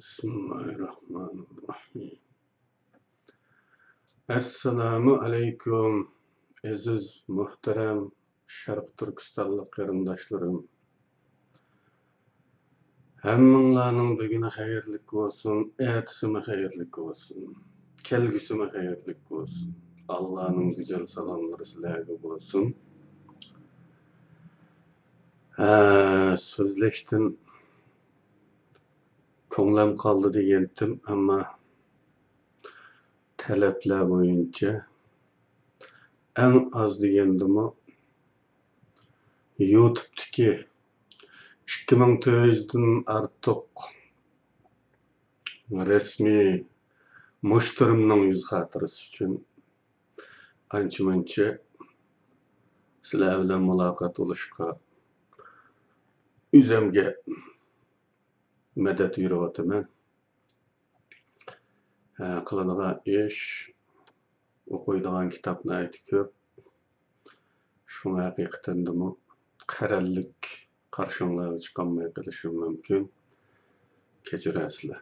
Bismillahirrahmanirrahim. Assalamu alaykum. Aziz, muhtaram Sharq Turkistonlik qarindoshlarım. Hammanglarning buguni xayrlik bo'lsin, ertasimi xayrlik bo'lsin, kelgusimi xayrlik bo'lsin. Allohning go'zal salomlari sizlarga bo'lsin. So'zlashdan ko'nglim qoldi degandim, ammo talablar bo'yicha eng az degandimi YouTube'daki 2400'den artıq resmi müşterimning yüz xatirasi uchun ancha-muncha sizlar bilan muloqot bo'lishga o'zimga madad yurayotaman. Qiladigan ish, o'qiydigan kitobni aytib ko'p. Shunga haqiqatan demi qarallik qarshinglarga chiqolmay qolishim mumkin. Kechirasizlar.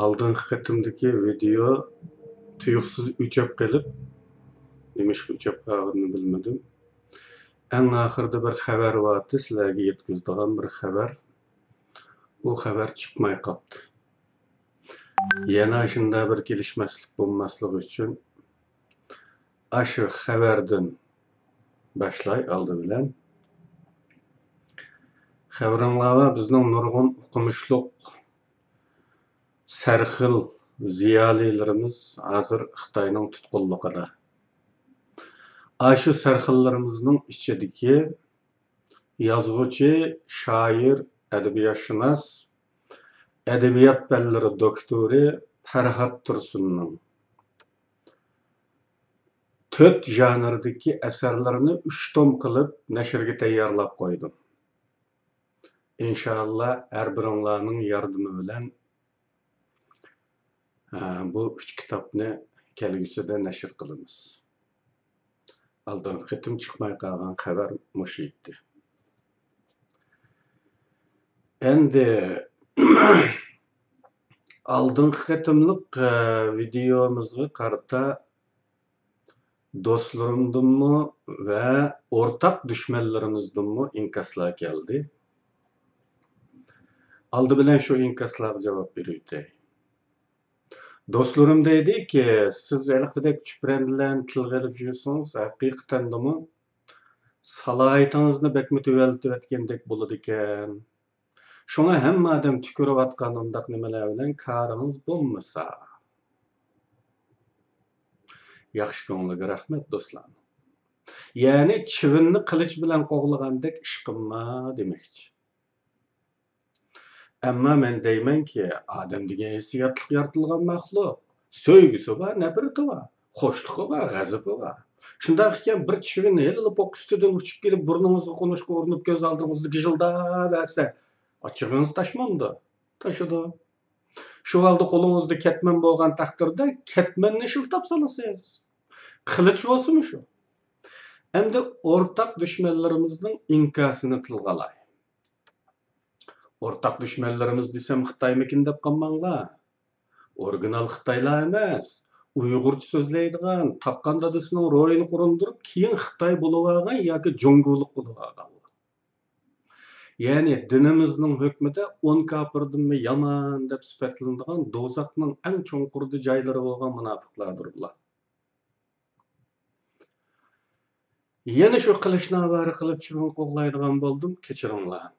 Oldingi qatimdagi video tuyuqsiz o'chib qolib, nimishga o'chib qolganini bilmadim. Eng oxirida bir xabar vardı, sizlarga yetkazadigan bir xabar. O xabar chiqmay qoldi. Yana shunda bir kelishmaslik bo'lmasligi uchun shu xabardan başlay aldı bilen. Xabaringlarga bizning nurg'un o'qimishliq sarxil ziyolilarimiz hozir Xitoyning tutqunligida. Shu sarxillarimizning ichidagi yozuvchi, shoir, adabiyotshunos, adabiyot fanlari doktori Farhod Tursunning 4 janrdagi asarlarini 3 tom qilib nashrga tayyorlab qo'ydim. İnşallah her biringlarning yordami bilan bu 3 kitobni kelgusida nashr qilamiz. Oldingi qatim chiqmay qolgan xabar mush edi. Endi oldingi qatimlik videomizga qarata do'stlarimdanmi va o'rtaq dushmanlarimizdanmi inkaslar keldi. Aldı bilen şu inkaslarga javob beraylik. Do'stlarim deydi ki, siz aqidek chuprandilarni tilga olib yursangiz, haqiqatan demi salohiyatingizni bakmi tuvaltayotgandek bo'ladi ekan. Shunga hamma odam tukurayotgan undaq nimalar bilan koringiz bo'lmasa. Yaxshi ko'ngilga rahmat do'stlar. Ya'ni chivinni qilich bilan qo'g'lagandek ish qilma demoqchi. Amma men deymanki, odam degan hissiyotliq yaratilgan maxluq. Sevgisi bor, nafrati bor, xo'shligi bor, g'azabi bor. Shunday ekan bir chivin elib ustidan uchib kelib burningizga qo'nishga urinib ko'z oldingizda gijildab bersa, ochig'ingiz tashmamdi. Tashidi. Shu holda qo'lingizda ketman bo'lgan taqdirda ketmanni shiltab solasiz. Qilich bo'lsin shu. Endi o'rtaq dushmanlarimizning inkasini tilg'alay. Ortak düşmanlarımız desem Xitaymikin dep qalmanglar. Original Xitaylar emas. Uyg'urcha so'zlaydigan, tapqan dadasining ro'yini qurundirib, keyin Xitoy bo'lib olgan yoki Jungulik bo'lib olganlar. Ya'ni dinimizning hukmida 10 kofirdanmi yomon deb sifatlanadigan do'zaxning eng cho'nqurdi joylari bo'lgan munofiqlardir bular. Yana shu qilishni avara qilib chivin qo'g'laydigan bo'ldim, kechiringlar.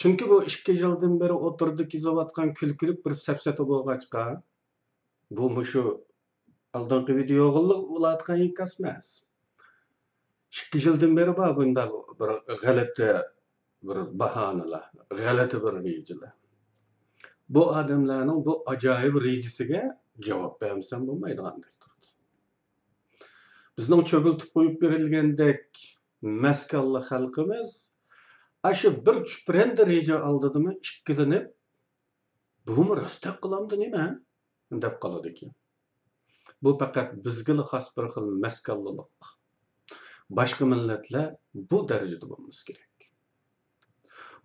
Çünkü bu 2 yıldan beri oturdu kizavatkan külkülük bir sepseti bo'lg'achqa, bu mushu oldingi videoga ulatgan inkasmas. 2 yıldan beri bunda bir g'alati bir bahonalar, g'alati bir rejalar. Bu odamlarning bu ajoyib rejasiga javob bermasam bo'lmaydigandek turdi. Bizning cho'g'iltib qo'yib berilgandek maskalli xalqimiz aşı bir çüprende reja aldığımı işkilenip bu mu rastak kılamdı nime? Dep qaladı ki. Bu fakat bizgili xas bir xil maskallılık. Başka milletler bu derecede bulması gerek.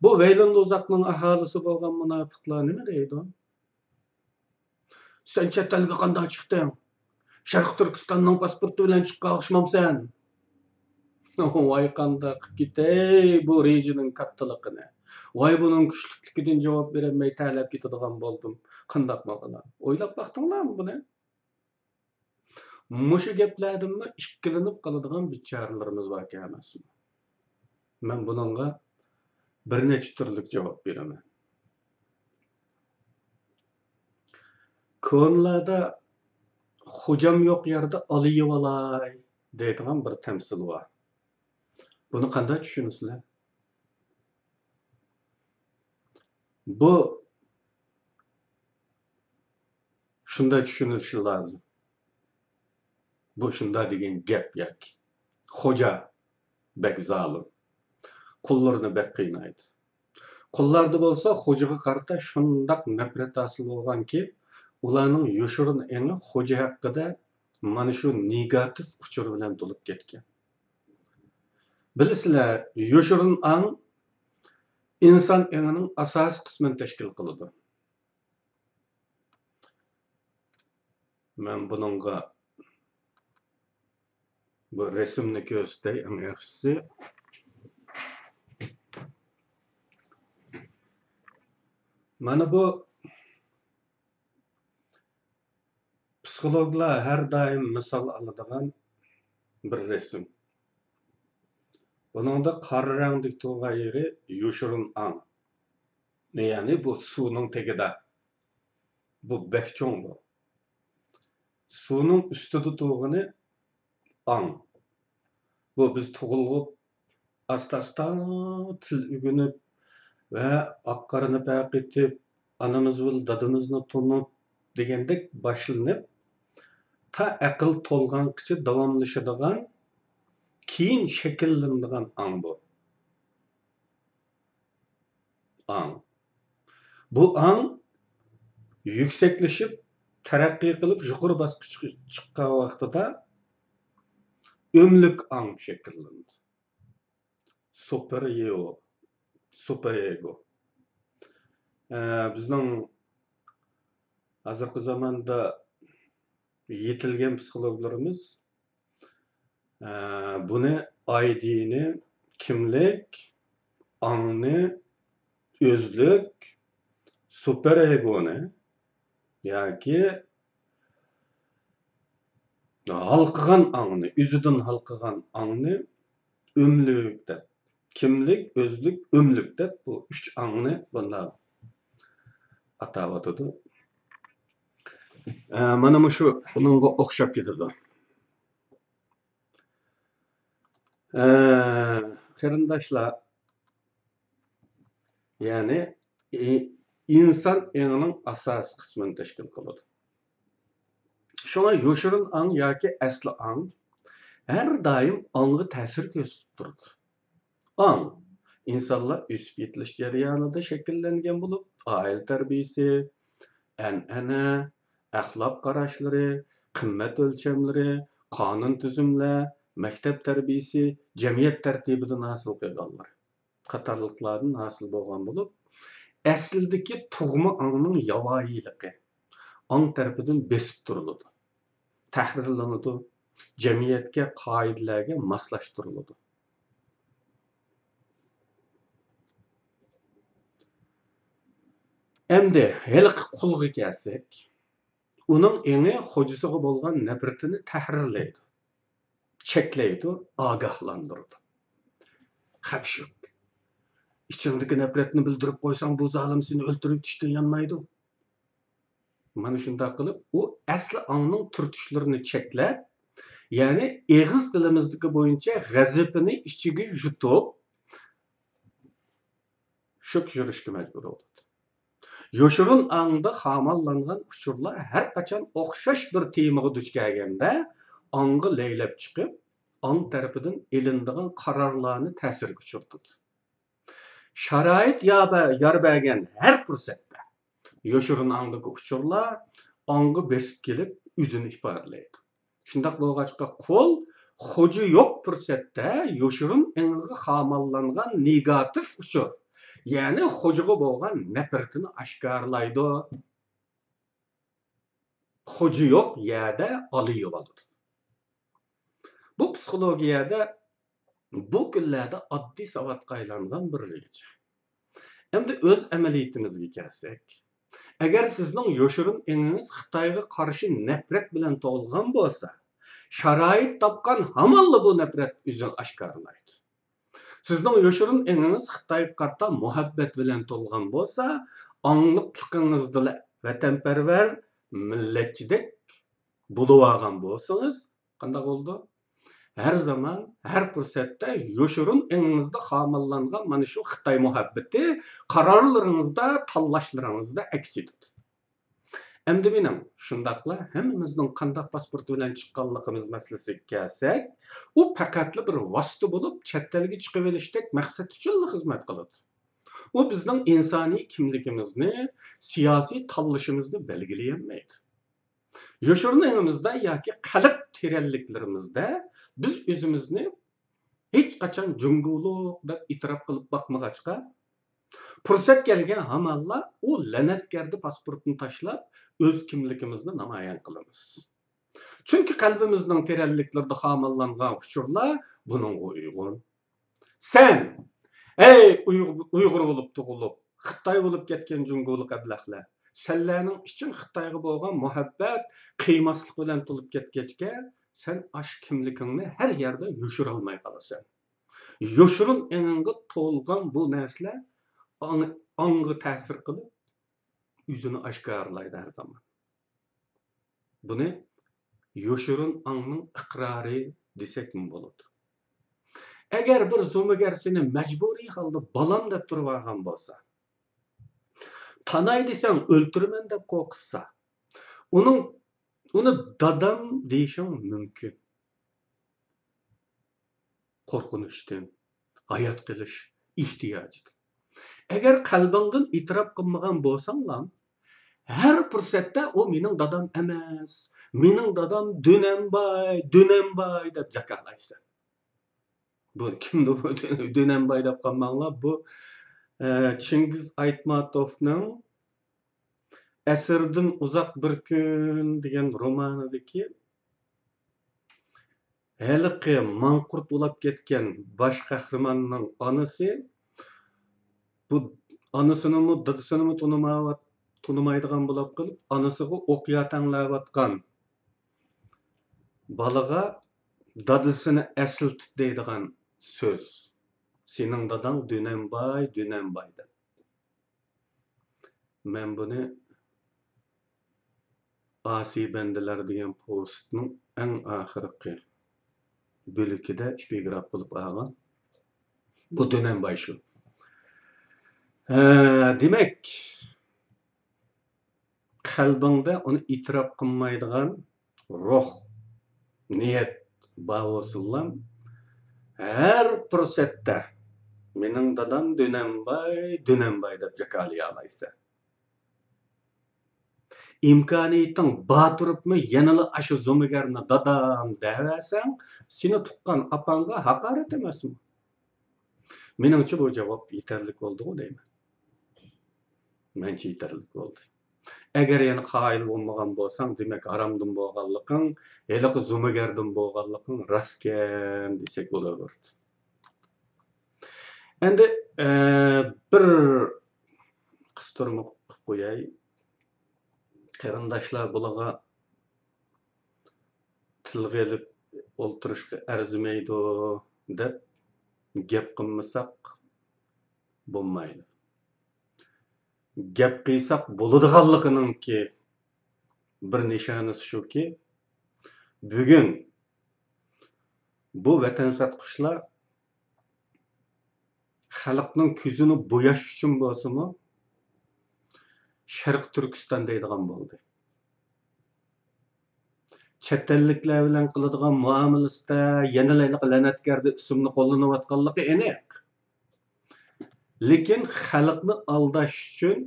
Bu Veylon Uzak'nın ahalisi bolgan münafıklar nime deydi? Sen chet elge qanday chiqding? Sharq Turkistonning pasporti bilan chiqqa oqshmamsan. Vay qandaq gitey bu rejinin kattaligini. Vay bunun kuchlikligidan javob bermay talab ketadigan boldim. Qandaq maqala? Oylab baqdinglarmi buni? Mushu gaplardimmi ikkilanib qoladigan bicharalarimiz bor emasmi? Men buningga bir necha turlik javob beraman. Ko'nlarda xo'jam yo'q yerda oliyib olay deydigan bir tamsil bor. Buni qanday tushunasizlar? Bu shunday tushunilishi lozim. Bu shunday degan gap yoki. Xo'ja bek zolim. Qullarni bek qiynaydi. Qullarda bo'lsa xo'jaga qarata shundaq nafrat hosil bo'lganki, ularning yoshirin eni xo'ja haqida mana shu negativ uchur bilan to'lib ketgan. Bilasizlar, yoshirin ang inson enining asosiy qismini tashkil qiladi. Men buningga bu resimni ko'rsatay, eng yaxshisi. Mana bu psixologlar har doim misol oladigan bir resim. Buningda qora rangdagi to'g'ay yeri yoshirin ang. Ya'ni bu suvning tagida. Bu bekcho'ng bu. Suvning ustida to'g'ini ang. Bu biz tug'ilib asta-asta til o'rganib va oqqarini payqitib, anamiz va dadamizni tunib degandek boshlanib, ta aql to'lgancha davomlashadigan, keyin shakllanadigan ang bu. Ang. Bu ang yuksaklashib, taraqqiy qilib yuqori bosqichga chiqqan vaqtida ömlük ang şekillandi. Super ego. Bizning hozirgi zamonda yetilgan psixologlarimiz buni ID'ni, kimlik, angni, özlük, super egoni yoki halqıgan angni, üzüdün halqıgan angni ömlük deb, kimlik, özlük, ömlük deb bu üç angni bunlar atap atadı. Mana şu bununla o'xshab ketadi. Qarindoshlar, ya'ni inson enining asosiy qismini tashkil qiladi. Şuna yoshirin ang yoki asli ang her daim angga ta'sir ko'rsatib turadi. Ang insonlar o'sib yetilish jarayonida shakllangan bo'lib, oila tarbiyasi, an'ana, axloq qarashlari, qimmat o'lchamlari, qonun tuzumlar, maktab tarbiyasi, jamiyat tartibidan hosil qilganlar qatorliqlardan hosil bo'lgan bo'lib, aslidagi tug'ma angning yovvoyiligi ang tarafidan besib turiladi, tahrirlanadi, jamiyatga, qoidalarga moslashtiriladi. Endi haliqi qulga kelsak, uning eni xo'jasiga bo'lgan nafratini tahrirlaydi, cheklaydi, ogohlantiradi. Xapshuk. İçindeki nefretini bildirip qo'ysang, bu zalim seni o'ltirib tishdan yanmaydi. Mana shunday qilib, u asli angning turtishlarini cheklab, ya'ni eg'iz tilimizdagi bo'yicha g'azabini ichiga yutib, shuk yurishga majbur bo'ladi. Yoshirin angda xamallangan uchurlar har qachon o'xshash bir temaga duch kelganda, angga laylab chiqib, ang tarafidan elinadigan qarorlarni ta'sirga tushiradi. Sharoit yar bergan har fursatda yoshirin angdagi uchurlar angga besib kelib o'zini ifodalaydi. Shundaq bo'lg'achqa qo'l xo'ja yo'q fursatda yoshirin angga xamallangan negativ uchur, Yani xo'jaga bo'lgan nafratini oshkorlaydi. Xo'ja yo'q yerda oli bo'ladi. Bu psixologiyada bu kunlarda oddiy savodga aylangan bir reja. Endi o'z amaliyatimizga kelsak, agar sizning yoshirin eningiz Xitoyga qarshi nafrat bilan to'lgan bo'lsa, sharoit topgan hamonla bu nafrat o'zini oshkorlaydi. Sizning yoshirin eningiz Xitoyga qarta muhabbat bilan to'lgan bo'lsa, angliqligingizda vatanparvar millatchidek bo'lib olgan bo'lsangiz, qanday bo'ldi? Her zaman, her fırsatda yoşurun eninizde hamillangan mana şu Xitoy muhabbeti qarorlaringizda, tanlashlarыңizda aks etadi. Endi mening shundaqla hammamizning qanday pasport bilan chiqqanligimiz masalasiga kelsak, u faqatli bir vosita bo'lib, chet elga chiqib olishdek maqsad uchun xizmat qiladi. U bizning insoniy kimligimizni, siyosiy tanlashimizni belgilayolmaydi. Yoshuruningimizda yoki qalb teranliklarimizda biz o'zimizni hech qachon junguluq deb e'tirof qilib boqmag'achqa, fursat kelgan hamonla u la'natgarda pasportni tashlab o'z kimligimizni namoyon qilamiz. Chunki qalbimizning teranliklarida homilangan uchurlar buningga uyg'un. Sen ey uyg'ur bo'lib tug'ilib, Xitoy bo'lib ketgan junguluq ablahlar, senlarning uchun Xitoyga bo'lgan muhabbat, qiymaslik bilan to'lib ketgachga sen ash kimligingni har yerda yoshira olmay qolasan. Yoshirun eningga to'lgan bu narsalar ongga ta'sir qilib, o'zini oshkorlaydi har zaman. Buni yoshirun ongning iqrori desak bo'ladi. Agar bir zo'migar seni majburiy holda balam deb turib olgan bo'lsa, tanay desang o'ltiraman deb qo'rqitsa, uni dadam deyishing mumkin. Qo'rqinishdan, hayot qilish ehtiyojidan. Agar qalbingdan e'tirof qilmagan bo'lsang, har fursatda u mening dadam emas, mening dadam Dönenbay deb jakalaysan. Bu kimdir bu Dönenbay deb qolmanglar, bu Chingiz Aytmatovning Asrdan uzoq bir kun degan romanidagi haliqi manqurt ulab ketgan bosh qahramonning onasi, bu onasini dadasini tunimaydigan bo'lib qilib, onasiga o'qiya tanglayotgan balaga dadasini asıltib deydigan so'z. Sening dadang Dönenbay deb. Men buni Asi bendiler degan postning eng oxirgi bölükide epigraf bo'lib olgan. Bu Dönenbay shu. Demek qalbingda uni e'tirof qilmaydigan ruh, niyat bo'lsa, her fursatda mening dadam Dönenbay deb jakalay olaysan. İmkaniyetin batırıpmı yanılı aşı zomigarını dadam dersen, seni tuqqan apanga hakaret emasmi? Menimcha bu cevap yeterli oldu mu deyman. Menimcha yeterli oldu. Eğer yani qayil olmagan bolsang, demek aramdan bolganliging, haliqi zomigardan bolganliging rastken desek bo'laverdi. Endi bir qistirma qilib qo'yay. Qarindoshlar bularga tilga elib o'ltirishga arzimaydi deb gap qilmasak bo'lmaydi. Gap qilsak bo'ladiganligininki bir nishonasi shuki, bugun bu vatansatqushlar xalqning ko'zini bo'yash uchun bo'lsa-mu, Sharq Turkiston deydigan bo'ldi. Chet elliklar bilan qiladigan muomalasida yanılayliq la'natgarda ismni qo'llanayotganligi aniq. Lekin xalqni aldash uchun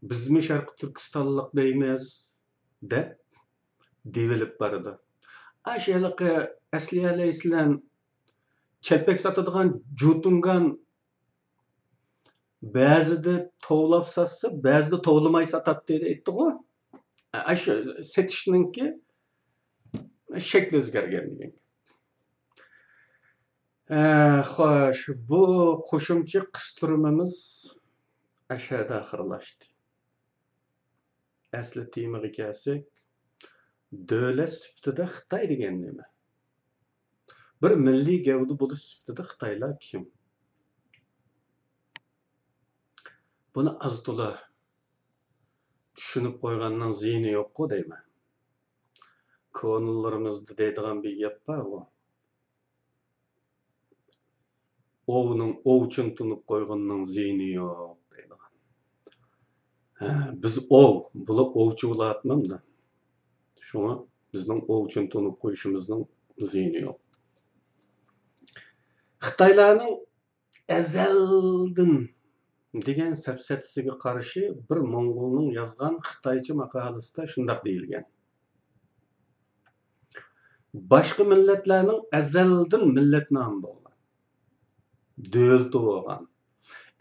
bizmi Sharq Turkistonlik deymiz deb devilib boradi. Ashaliqi asliyalar chelpak sotadigan jutungan ba'zida tovlab satsa, ba'zida tovlamay satat dedi aytdi-ku. Shu setishninki shakli o'zgargan degan. Xo'sh, bu qo'shimcha qistirmamiz ashada oxirlashdi. Asli temaga kelsak, davlat sifatida Xitoy degan nima? Bir milliy gavda bo'lish sifatida Xitoylar kim? Buni azto'la tushunib qo'yganning ziyni yo'q-ku deyman. Ko'ngillarimizda deydigan bir gap bor-ku. Ovning ovchun tunib qo'yganning ziyni yo'q deydigan. Biz bular ovchi bo'latmanda. Shuna bizning ovchun tunib qo'yishimizning ziyni yo'q. Xitoylarning azaldan degan safsatisiga qarshi bir Mo'ng'ulning yozgan Xitoycha maqolasida shunday deyilgan. Başqa millatlarning azaldan millat nomi bo'lgan. Davlati bo'lgan.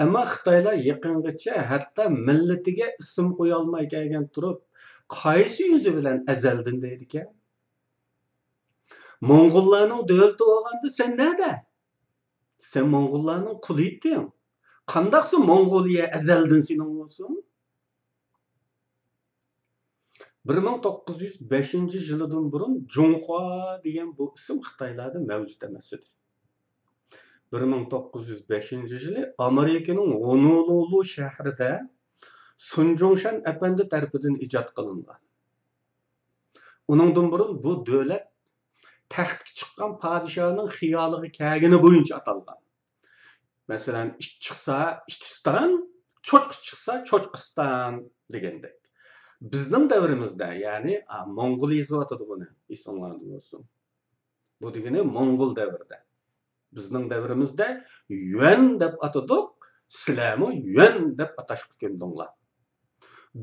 Ammo Xitoylar yaqingacha hatto millatiga ism qo'ya olmay kelgan turib, qaysi yuzi bilan azaldan deydi ekan? Mo'ng'ullarning davlati bo'lganda sen nada? Sen Mo'ng'ullarning quli eding. Qandaqsa Mo'ng'oliya azaldan sening bo'lsin? 1905 yilidan burun Junhua degan bu ism Xitoylarda mavjud emas edi. 1905 yili Amerikaning Honolulu shahrida Sun Jungshan apandi tarafidan ijod qilingan. Uningdan burun bu davlat taxtga chiqqan podshohning xiyoliga kelgani bo'yicha atalgan. Masalan, it chiqsa Ikkiston, cho'chqa chiqsa Cho'chqiston degandek. Bizning davrimizda, ya'ni Mo'ng'ul yozatadi buni, esinglarda bo'lsin. Bu degani Mo'ng'ul davrida. Bizning davrimizda Yuan deb atadik, sizlarmi Yuan deb atashib keldinglar.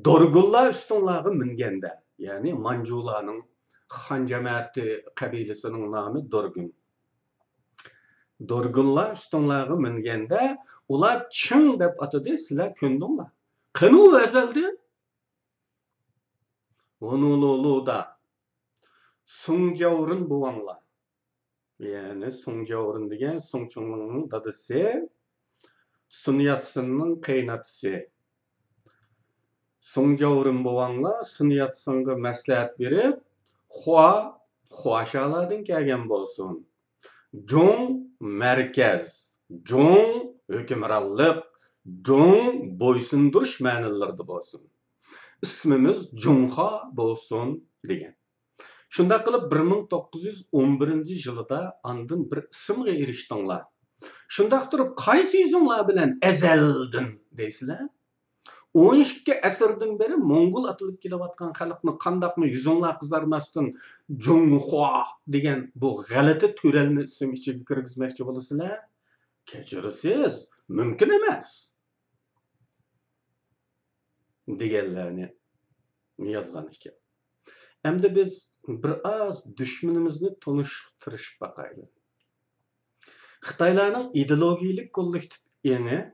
Dorgullar ustunlarga minganda, ya'ni Manjularning Xan jamoati qabilasining nomi Dorgun. Dorgunlar ustunlarga minganda, ular Ching deb atadi, sizlar ko'ndinglar. Qani u azaldi? Honoluluda Sungjaorin buvanglar. Yani Sungjaorin degan Sungchungning dadasi, Sun Yat-senning qaynatısı. Sungjaorin buvanglar Sun Yat-senga maslahat berib, Huashalardan kelgan bo'lsin. Jung markaz, Jung hukmronlik, Jung bo'ysundirish ma'nolarida bo'lsin. İsmimiz Junha bo'lsin degan. Shunda qilib 1911 yilida andin bir ismga erishdinglar. Shunda turib qaysi yuzinglar bilan azaldan deysizlar? 12 asrdan beri Mo'ng'ul atilib kelayotgan xalqni qandaqmi yuzinglar qizarmasdan Junhua degan bu g'alati to'ralma ism ichiga kirgizmoqchi bo'lasizlar? Kechirasiz, mumkin emas. Deganlarni yozgan ekan. Endi biz bir az düşmanimizni tanıştırışıp bakaylı. Xitoylarning ideologiyalik kollektiv eni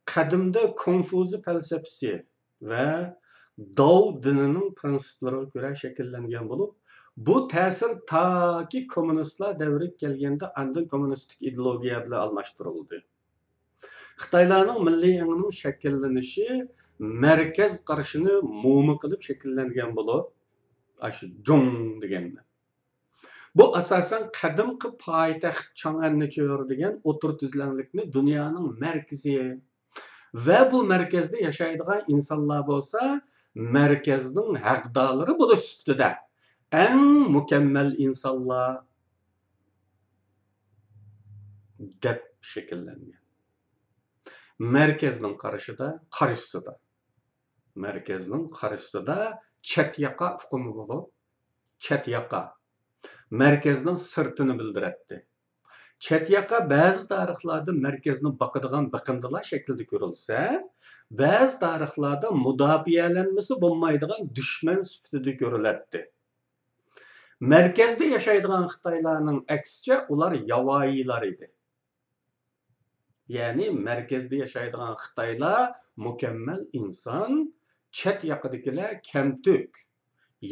qadimda Konfuzi felsefesi ve Dao dinining prinsiplariga ko'ra shakllangan bo'lib, bu ta'sir taki kommunistlar davriga kelganda andin kommunistik ideologiya bilan almashtirildi. Xitoylarning milliy enining shakllanishi markaz qarashini mo'mi qilib shakllangan bo'lib, aşı Jung deganlar. Bu asosan qadimgi poytaxt Chang'annicho'r degan o'tir tuzlanlikni dunyoning markazi va bu markazda yashaydigan insonlar bo'lsa, markazning haqdorlari bo'lish ustida eng mukammal insonlar deb shakllangan. Markazning qarashida chet yaqa hukmi bo'lib, chet yaqa markazning sirtini bildiratdi. Chet yaqa ba'zi tarixlarda markazni boqadigan biqindilar shaklida ko'rilsa, ba'zi tarixlarda mudofaalanmasi bo'lmaydigan dushman sifatida ko'riladi. Markazda yashaydigan Xitoylarning aksicha ular yavoiylar edi. ya'ni markazda yashaydigan Xitoylar mukammal inson, chet yoqidagilar kamtuk,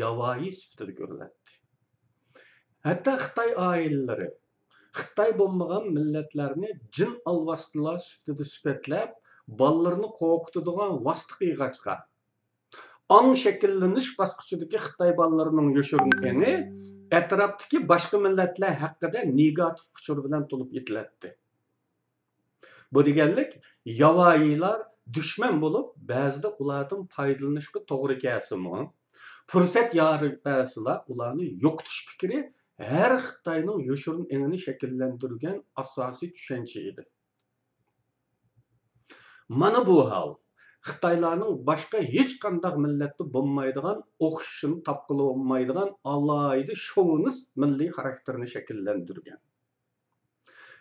yovvoyi sifatida ko'riladi. Hatto Xitoy oilalari Xitoy bo'lmagan millatlarni jin alvastilar sifatida sifatlab, bolalarni qo'rqitadigan vosita qiyg'achqa. Ong shakllanish bosqichidagi Xitoy bolalarining yoshirinini atrofdagi boshqa millatlar haqida negativ uchur bilan to'lib yetiladi. Bu deganlik, yovvoyilar dushman bo'lib, ba'zida ulardan foydalanishga to'g'ri kelsimi, fursat yoribasilar ularni yo'qotish fikri her Xitoyning yoshirin enini shakllantirgan asosiy tushuncha edi. Mana bu hol Xitoylarning boshqa hech qanday millatda bo'lmaydigan, o'xshashini topqili olmaydigan alohida shovinist milliy xarakterini shakllantirgan.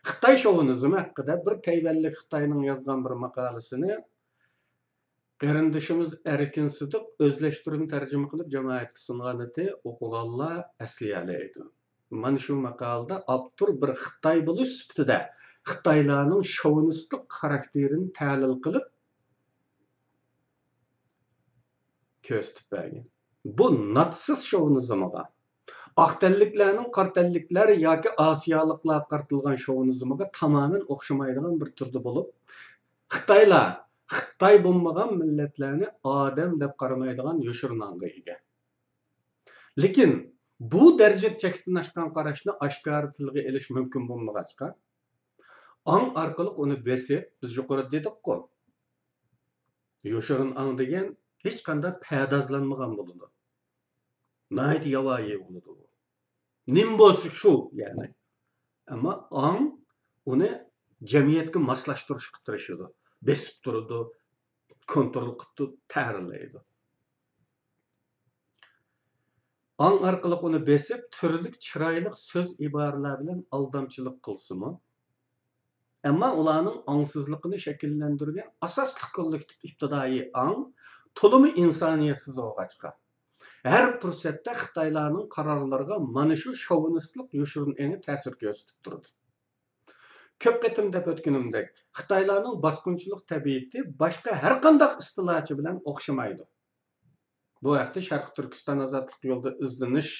Xitoy shovinizmi haqida bir Tayvanlik Xitoyning yozgan bir maqolasini qarindishimiz Erkin Sidiq o'zlashtirib tarjima qilib jamoatga sunganida o'qiganlar asliyalaydi. Mana shu maqolada avtor bir Xitoy bo'lish sifatida Xitoylarning shovinistik xarakterini tahlil qilib ko'rsatib bergan. Bu natsiz shovinizmga, aqtalliklarning qartalliklar yoki osiyoliklar qartilgan shovinizmga tamamen o'xshamaydigan bir turda bo'lib, Xitoylar Xitoy bo'lmagan millatlarni odam deb qaramaydigan yoshirinanga ega. Lekin bu darajada chekdan oshgan qarashni oshkora tilga elish mumkin bo'lmag'achqa, ong orqali uni besib, biz yuqorida dedik-ku, yoshirin ong degan hech qanday pardozlanmagan bo'ladi. Nayt yovvoyi bo'ladi bu. Nim bo'lsa shu, ya'ni. Ammo ong uni jamiyatga moslashtirishga tirishadi, besib turadi, kontrol qilib ta'riflaydi. Ong orqali uni besib, turli chiroyli so'z iboralar bilan aldamchilik qilsimi, ammo ularning ongsizligini shakllantirgan asosli kollektiv ibtidoiy ong to'limi insoniyatsiz o'g'achqa. Her fursatda Xitoylarning qarorlariga mana shu shovinistlik yoshirin engi ta'sir ko'rsatib turadi. Ko'p qatim deb o'tganimdek, Xitoylarning bosqinchilik tabiati boshqa har qanday istilochi bilan o'xshamaydi. Bu haqda Sharq Turkiston ozodlik yo'lida izlanish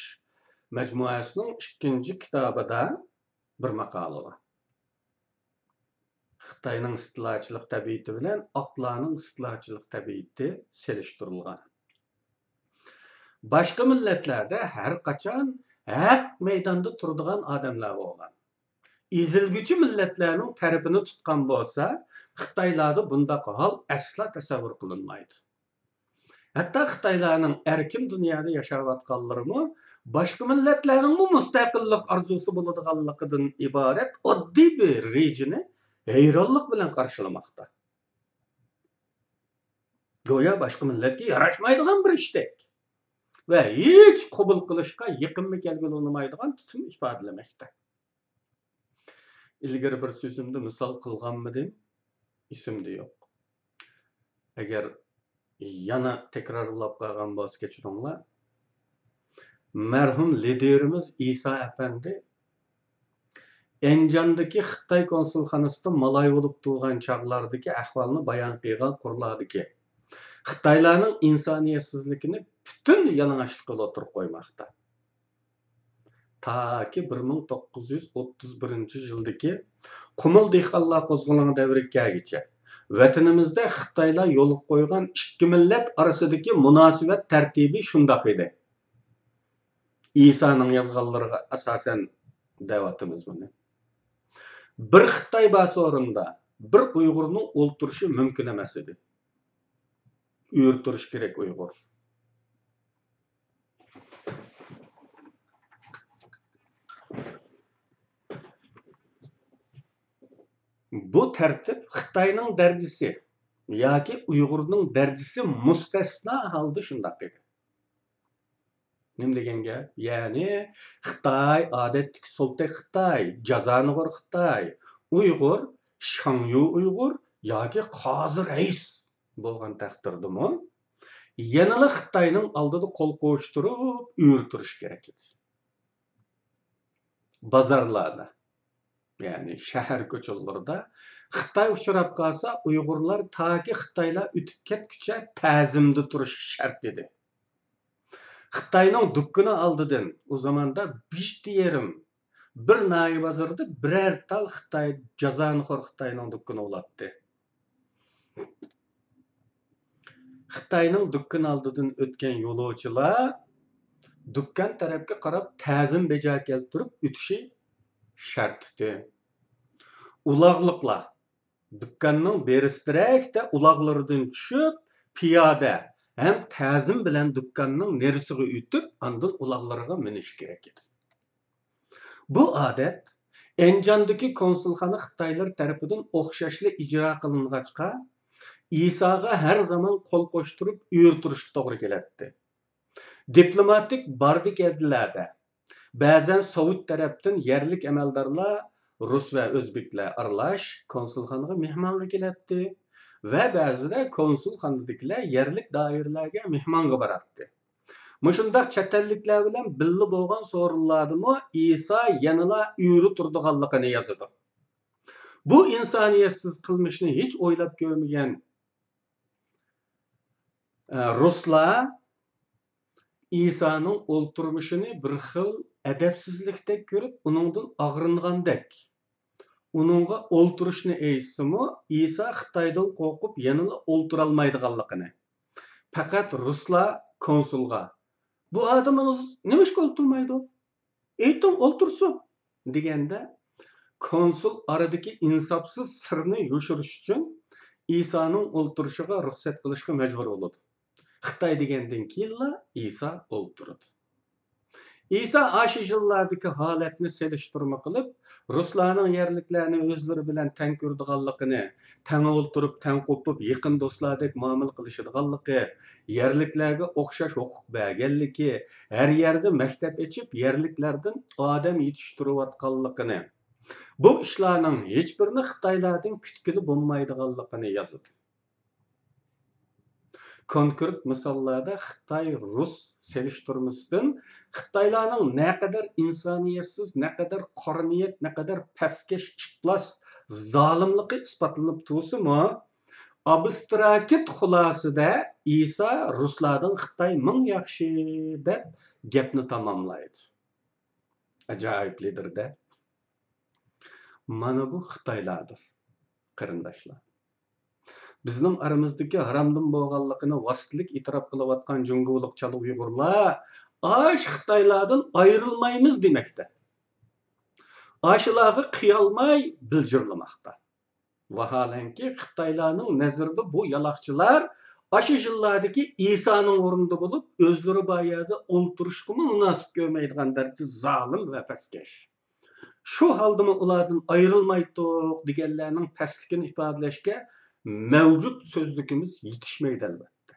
majmuasining 2-kitobida bir maqola bor. Xitoyning istilochilik tabiati bilan oqlarning istilochilik tabiati selishtirilgan. Başka milletlarda her qachon haq meydanda turadigan odamlar bo'lgan. Ezilguchi milletlarning tarafini tutgan bo'lsa, Xitoylarda bunday hol asla tasavvur qilinmaydi. Hatta Xitoylarning erkin dunyoda yashayotganlarimi boshqa milletlarning bu mustaqillik orzusi bo'ladiganligidan iborat oddiy bir rejini hayronlik bilan qarshilamoqda. Go'yo boshqa millatga yarashmaydigan bir ishdek ve hiç qabul qilishga yaqinmi kelgili olmaydigan tutum ifodalamoqda. İlgari bir so'zimda misol qilganmidim, esimda yo'q. Agar yana takrorlab qolgan bo'lsa kechiringlar. Merhum liderimiz İsa Efendi Enjandagi Xitoy konsulxonasida malay bo'lib turgan chaqlardagi ahvolni bayon qilgan qurlardagi Xitoylarning insoniyatsizligini bütün yalang'ochlikqa o'tirib qo'ymoqda. Taki 1931-yildagi Qumul dehqonlar qo'zg'oloni davrigacha vatanimizda Xitoylar yo'l qo'ygan ikki millat orasidagi munosabat tartibi shundoq edi. İsa'ning yozganlariga asosan da'vatimiz buni. Bir Xitoy basi o'rinda bir Uyg'urning o'ltirishi mumkin emas edi. Uyurtirish kerak Uyg'ur. Bu tertip Xitoyning darajasi yoki Uyg'urning darajasi mustasno holda shundoq edi. Nim degan gap? Ya'ni Xitoy odatdagi Soltek Xitoy, Jazonig'or Xitoy, Uyg'ur, Shangyu Uyg'ur yoki Qozi Rais bo'lgan taqdirdami? Yanada Xitoyning oldida qo'l qo'shtirib uyurtirish kerak edi. Bozorlarda, ya'ni shahar ko'chalarida Xitay uchrab qalsa, Uyg'urlar taki Xitaylar o'tib ketguncha ta'zimda turish shart edi. Xitayning dukkini oldidan u zamonda bishti yerim bir nayi bozorda birər tal Xitay jazonxo'r Xitayning dukkini olatdi. Xitayning dukkini oldidan o'tgan yo'lovchilar dukkan tarafga qarab ta'zim beja keltirib o'tishi shart edi. Ulaqlıqlar dükkanның berisidirakda ulaqlarından tushib piyoda ham ta'zim bilan dükkanның nerisiga o'tib ondan ulaqlarga minish kerak edi. Bu odat Anjondagi konsulxona Xitoylar tarafidan o'xshashli ijro qilingachqa Isoga har zaman qo'l qo'shtirib uyurtirishga to'g'ri keladi. Diplomatik bardi-keldilarda ba'zan Sovet tarafdan yerlik amaldorlar Rus va o'zbeklar aralash konsulxonaga mehmonga keladi va ba'zida konsulxonadagilar yerlik doiralarga mehmonga boradi. Mushundaq chet elliklar bilan birga bo'lgan so'rinlardimi Iso yanala uyri turdiganligini yozadi. Bu insoniyatsiz qilmishni hech o'ylab ko'rmagan Ruslar Isoning o'ltirmishini bir xil adabsizlikdek ko'rib, uningdan og'ringandek. Uningga o'ltirishni aytsimi, Iso Xitoydan qo'rqib yanala o'ltira olmaydiganligini. Faqat Ruslar konsulga bu odamimiz nimashga o'ltirmaydi? Ayting o'ltirsin deganda konsul aradagi insofsiz sirni yoshirish uchun Isoning o'ltirishiga ruxsat qilishga majbur bo'ladi. Xitoy degandan keyinla Iso o'ltiradi. Iso aşı yillardagi holatni selishtirma qilib, Ruslarning yerliklarni o'zlari bilan tang ko'rdiganligini, tang o'ltirib, tang qo'pib, yaqin do'stlardek muomala qilishadiganligi, yerliklarga o'xshash huquq berganligi, har yerda maktab ochib, yerliklardan odam yetishtirayotganligini, bu ishlarning hech birini Xitoylardan kutgili bo'lmaydiganligini yozadi. Konkret misollarda Xitoy-Rus selishtirmasidan Xitoylarning naqadar insoniyatsiz, naqadar qora niyat, naqadar pastkash, iflos, zolimligi isbotlanib tursa-mu, abstrakit xulosada Iso Ruslardan Xitoy ming yaxshi deb gapni tamomlaydi. Ajoyiblidir-da. Mana bu Xitoylardir, qarindoshlar. Bizning aramizdagi haramdan bo'lganligini vositlik e'tirof qilayotgan jungolik chala Uyg'urlar ash Xitoylardan ayrilmaymiz demoqda. Ashlarga qiyolmay biljirlamoqda. Vaholanki Xitoylarning nazarida bu yaloqchilar ash yillardagi Isoning o'rnida bo'lib, o'zlari bu yerda o'ltirishga munosib ko'rmaydigan darajada zolim va pastkash. Shu holdami ulardan ayrilmaydiq deganlarning pastligini ifodalashga mavjud so'zligimiz yetishmaydi albatta.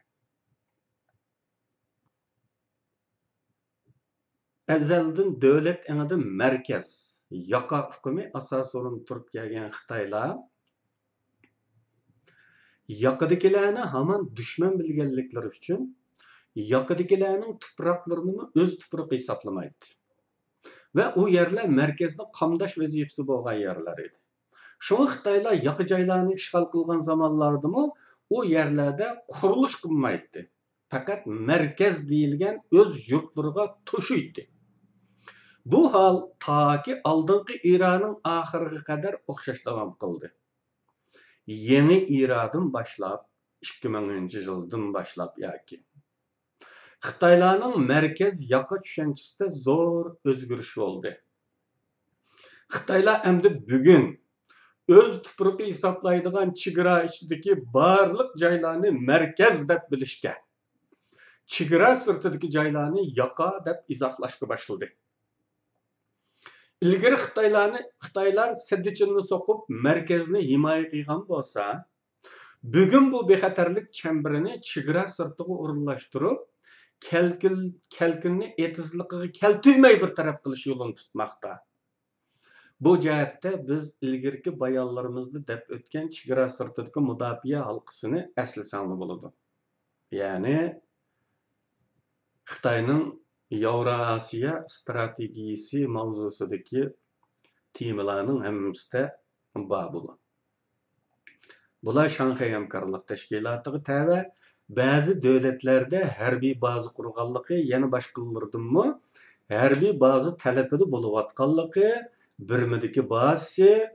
Azaldan davlat enida markaz, yoqa hukumi asos o'rin turib kelgan Xitoylar yoqadagilarni hamon dushman bilganliklari uchun yoqadagilarning tuproqlarini o'z tuprog'i hisoblamaydi. Va u yerlar markazni qamdash vazifasi bo'lgan yerlar edi. Şoň Xitoylar yoqi joylarni ishg'ol qilgan zamonlardami u yerlarda qurilish qilmaydi. Faqat markaz deyilgan o'z yurtlariga to'shiydi. Bu hol toki oldingi eraning oxiriga qadar o'xshash davom qildi. Yeni eradan boshlab 2000-yildan boshlab yoki Xitoylarning markaz yoqi tushanchisida zo'r o'zgarish bo'ldi. Xitoylar endi bugun o'z tuprog'i hisoblaydigan chegara ichidagi barliq joylarni markaz deb bilishga, chegara sirtidagi joylarni yoqa deb izohlashga boshladi. Ilgari Xitoylar siddichinni so'qib markazni himoya qilgan bo'lsa, bugun bu bexatarlik chambirini chegara sirtiga o'rinlashtirib, kelkinni etizligiga keltirmay bir taraf qilish yo'lini tutmoqda. Bu jihatda biz ilgirki bayonlarimizda deb o'tgan chegara sirtidagi mudofaa halqasini eslasanglar bo'ladi. Ya'ni Xitoyning Yevrosiyo strategiyasi mavzusidagi temalarning hammasida bor bo'ladi. Bular Şanghay Hamkorlik Teşkilatı'na təvə, bəzi dövlətlərdə hərbi bazı qurğanlığı, yana başqalarındanmı hərbi bazı tələbində boluyatqanlığı, Birmədəki bazası,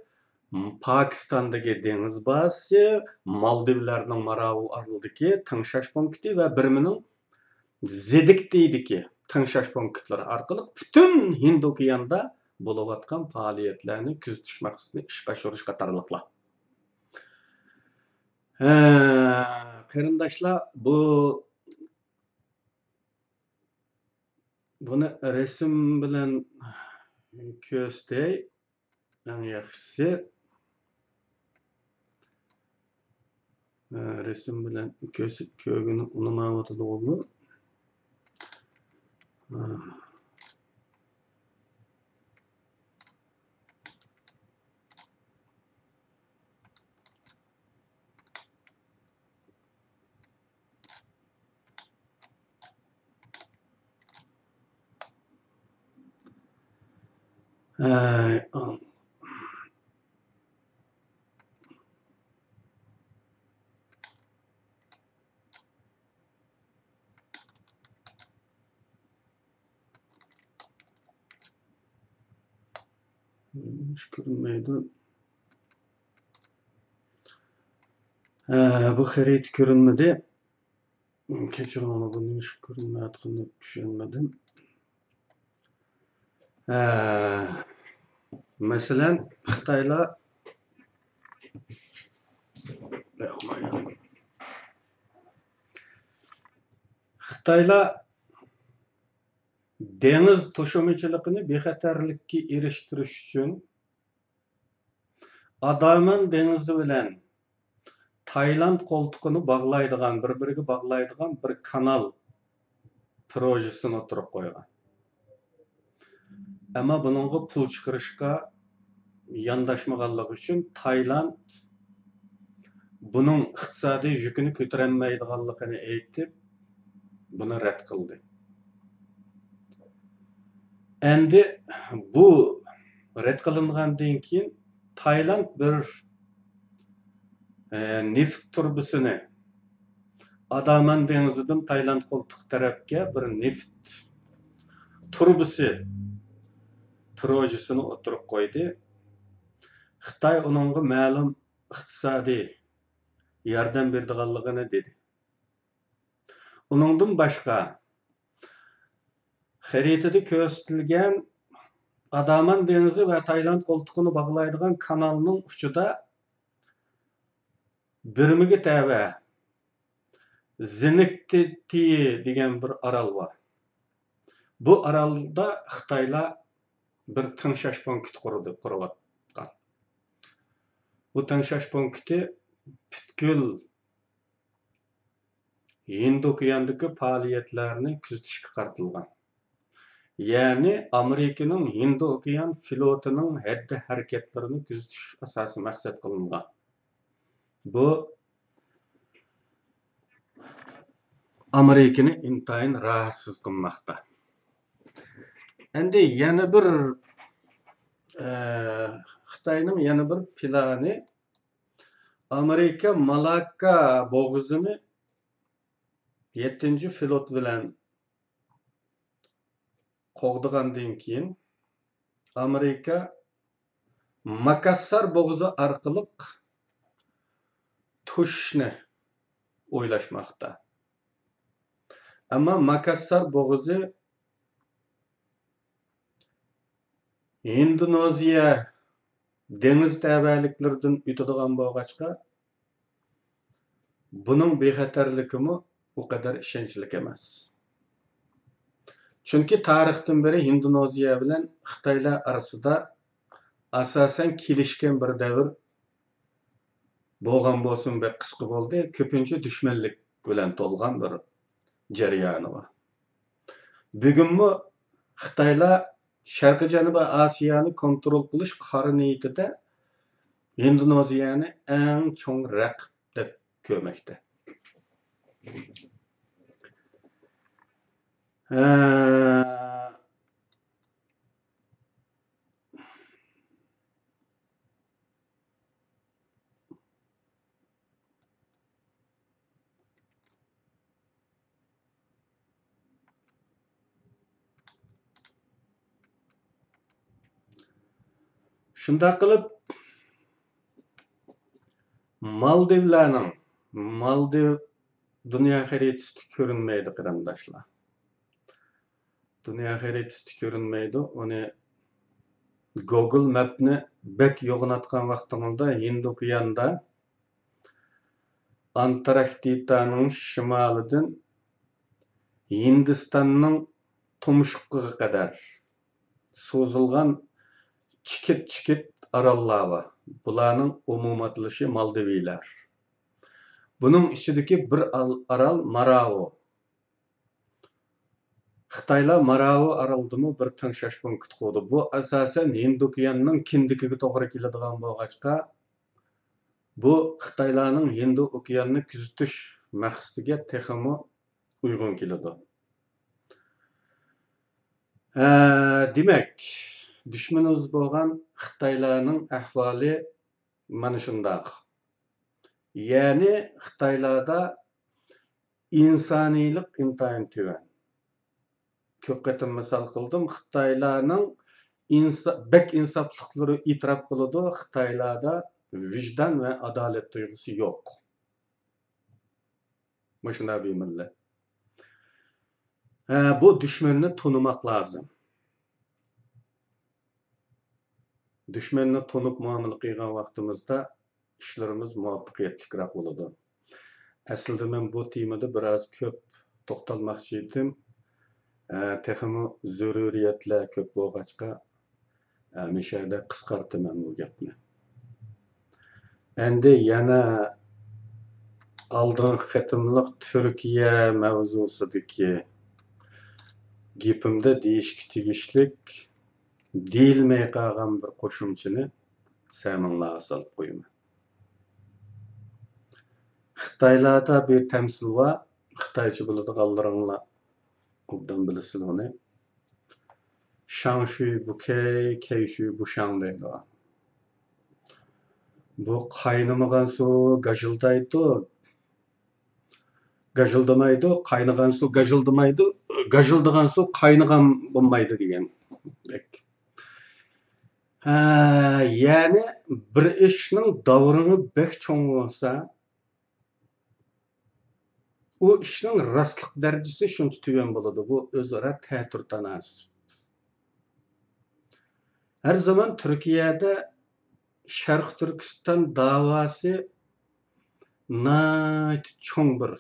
Pakistandakı dəniz bazası, Maldivlərning Maravi aralidagi tingshash punkti və Birməning Zedikdəki tingshash punktları orqali bütün Hind okeanida boluyatqan fəaliyyətlərni kuzatish maqsadida ishga oshirish qatorliqlar. Qarindoshlar, buni resim bilan ko'rsatay. Eng yaxshisi resim bilan ko'rgani unamayotdi o'g'li. Hiç görünmeydi. Bu xarit görünmedi. Kechiring, onu bunun hiç görünmeydiğini düşünmedim. Mesela Xitaylar deniz taşımacılığını bexatarlikka erishtirish uchun Adaman dengizi bilan Tayland qo'ltig'ini bog'laydigan, bir-biriga bog'laydigan bir kanal projesini o'tirib qo'ygan. Ammo buningga pul chiqarishga yondashmaganligi uchun Tayland buning iqtisodiy yukini ko'tarolmaydiganligini aytib, buni rad qildi. Endi bu rad qilingandan keyin Tayland bir neft turbisini Adaman dengizidan Tayland qo'ltiq tarafga bir neft turbisi projesini o'tirib qo'ydi. Xitoy uningga ma'lum iqtisodiy yordam beradiganligini dedi. Uningdan boshqa xaritada ko'rsatilgan Adaman dengizi va Tayland qo'ltig'ini bog'laydigan kanalning uchida Birmiga tava Zedikdi degan bir orol bor. Bu orolda Xitoylar bir tingshash punkti qurayotgan. Bu tingshash punkti butkul Hind okeanidagi faoliyatlarni kuzatishga qaratilgan. Ya'ni Amerikaning Hind okean flotining haddi harakatlarini kuzatish asosiy maqsad qilingan. Bu Amerikani intayin rahatsız qilmoqda. Endi yana bir Xitoyning yana bir plani Amerika Malakka bo'g'izini 7-flot bilan qo'g'digandan keyin Amerika Makassar bo'g'zi orqali tushishni o'ylashmoqda. Ammo Makassar bo'g'zi Indoneziya dengiz tavaliklaridan o'tadigan bo'lg'achqa buning bexatarligimi o kadar ishonchli emas. Chunki tarixdan beri Indoneziya bilan Xitoylar orasida asosan kelishgan bir davr bo'lgan bo'lsin, bir qisqa bo'ldi, ko'pincha dushmanlik bilan to'lgan bir jarayoni bor. Bugunmi Xitoylar Sharqiy Janubiy Osiyoni kontrol qilish qora niyatida Indoneziyani eng cho'ng raqib deb ko'rmoqda. Şunda qilib Maldiv dünya xəritəsi görünməydi qarandaşlar. Dünya xəritəsi görünməydi. Onu Google Map'ni bek yoğunatqan vaqtında Hind okeanida Antarktida'nın şimalidan Hindistanның tumuşuqqiga qadar sozulgan çikit arallar var. Bularning umumatlışı Maldiviler. Bunun içindeki bir aral Maravo. Xitaylar Maravo araldımı bir tanışaş punkt qo'ydi. Bu asosan Hind okeanining kindikiga to'g'ri keladigan bo'lg'achqa, bu Xitaylarning Hind okeanini kuzatish maqsadiga texmi uygun keladi. Demek, düşmanımız bo'lgan Xitaylarning ahvoli mana shundoq. Yani Xitaylarda insoniylik intayin tuvan. Ko'p qatim misol qildim, Xitaylarning bek insofliklari e'tirof qiladi, Xitaylarda vijdon va adolat tuyg'usi yo'q. Mana bir millat. Bu düşmanni tonimak lazım. Düşmanni tonib muomala qilgan vaqtimizda ishlarimiz muvaffaqiyatliroq bo'ladi. Aslida men bu temada biroz ko'p to'xtalmoqchi edim. Texmi zaruriyatlar ko'p bo'lg'achqa, mishada qisqartaman bu gapni. Endi yana oldingi qatimliq Turkiya mavzusidagi gapimda deyishga tegishlik deyilmay qolgan bir qo'shimchani saminlarga solib qo'yaman. Xitoylarda bir tamsil var. Xitoycha biladiganlaringlar obdan bilasiz uni. Shangshui bukey, keyshui bushang deydi. Bu qaynamagan su gajıldaydı. Gajıldamaydı, qaynagan su gajıldamaydı. Gajıldagan su qaynagan bo'lmaydi degan. Yani bir ishning davrini bek cho'ng bo'lsa, o ishning rastlik darajasi shuncha tuyon bo'ladi. Bu o'zaro ta'tir tanasib. Her zaman Türkiye'de Şarkı Türkistan davası nayt çoğun bir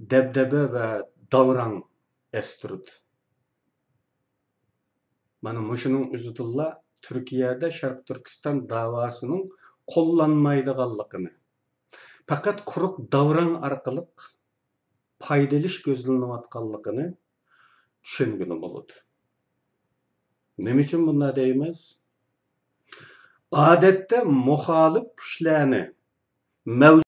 debdebe ve davran estirdi. Bana muşunun üzüdülla Türkiye'de Şarkı Türkistan davasının kullanmaydıqanlıqını, fakat kuruk davran arkalık paydalış gözlenivatqanlıqını düşüngünü buludu. Ne için bunda deyimiz? Adette muhalif güçlerini